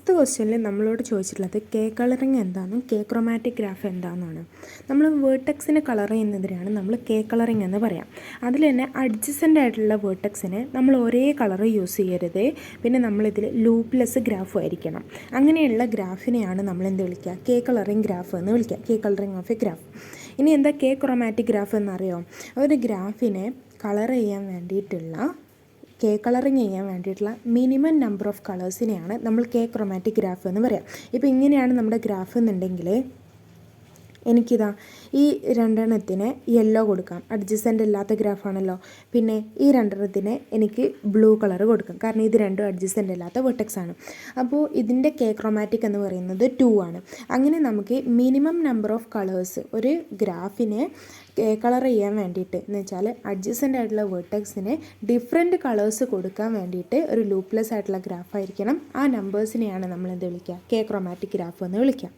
First ക്വസ്റ്റ്യനിൽ നമ്മളോട് ചോദിച്ചിട്ടുള്ളത് കെ കളറിങ് എന്താണെന്നും കെ ക്രോമാറ്റിക് ഗ്രാഫ് എന്താണെന്നാണ്. നമ്മൾ വേർട്ടെക്സിന് കളർ ചെയ്യുന്നതിനാണ് നമ്മൾ കെ കളറിങ് എന്ന് പറയാം. അതിൽ തന്നെ അഡ്ജസൻ്റ് ആയിട്ടുള്ള വേർട്ടെക്സിന് നമ്മൾ ഒരേ കളർ യൂസ് ചെയ്യരുത്. പിന്നെ നമ്മളിതിൽ ലൂപ്പ്ലെസ് ഗ്രാഫും ആയിരിക്കണം. അങ്ങനെയുള്ള ഗ്രാഫിനെയാണ് നമ്മൾ എന്ത് വിളിക്കുക? കെ കളറിങ് ഗ്രാഫ് എന്ന് വിളിക്കുക. K colouring of A graph. ഇനി എന്താ കെ ക്രോമാറ്റിക് ഗ്രാഫ് എന്നറിയോ? ഒരു ഗ്രാഫിനെ കളർ ചെയ്യാൻ വേണ്ടിയിട്ടുള്ള കെ കളറിങ് ചെയ്യാൻ വേണ്ടിയിട്ടുള്ള മിനിമം നമ്പർ ഓഫ് കളേഴ്സിനെയാണ് നമ്മൾ കെ ക്രോമാറ്റിക് ഗ്രാഫ് എന്ന് പറയാം. ഇപ്പോൾ ഇങ്ങനെയാണ് നമ്മുടെ ഗ്രാഫ് എന്നുണ്ടെങ്കിൽ എനിക്കിതാ ഈ രണ്ടെണ്ണത്തിന് യെല്ലോ കൊടുക്കാം, അഡ്ജസൻ്റ് ഇല്ലാത്ത ഗ്രാഫാണല്ലോ. പിന്നെ ഈ രണ്ടെണ്ണത്തിന് എനിക്ക് ബ്ലൂ കളർ കൊടുക്കാം, കാരണം ഇത് രണ്ടും അഡ്ജസൻ്റ് ഇല്ലാത്ത വെർട്ടെക്സ് ആണ്. അപ്പോൾ ഇതിൻ്റെ കെ ക്രോമാറ്റിക് എന്ന് പറയുന്നത് 2 ആണ്. അങ്ങനെ നമുക്ക് മിനിമം നമ്പർ ഓഫ് കളേഴ്സ് ഒരു ഗ്രാഫിനെ കളർ ചെയ്യാൻ വേണ്ടിയിട്ട് എന്ന് വെച്ചാൽ അഡ്ജസൻ്റ് ആയിട്ടുള്ള വെർട്ടെക്സിന് ഡിഫറെൻറ്റ് കളേഴ്സ് കൊടുക്കാൻ വേണ്ടിയിട്ട് ഒരു ലൂപ്പ്ലെസ് ആയിട്ടുള്ള ഗ്രാഫായിരിക്കണം. ആ നമ്പേഴ്സിനെയാണ് നമ്മൾ എന്ത് വിളിക്കുക? കെ ക്രോമാറ്റിക് ഗ്രാഫ് എന്ന് വിളിക്കുക.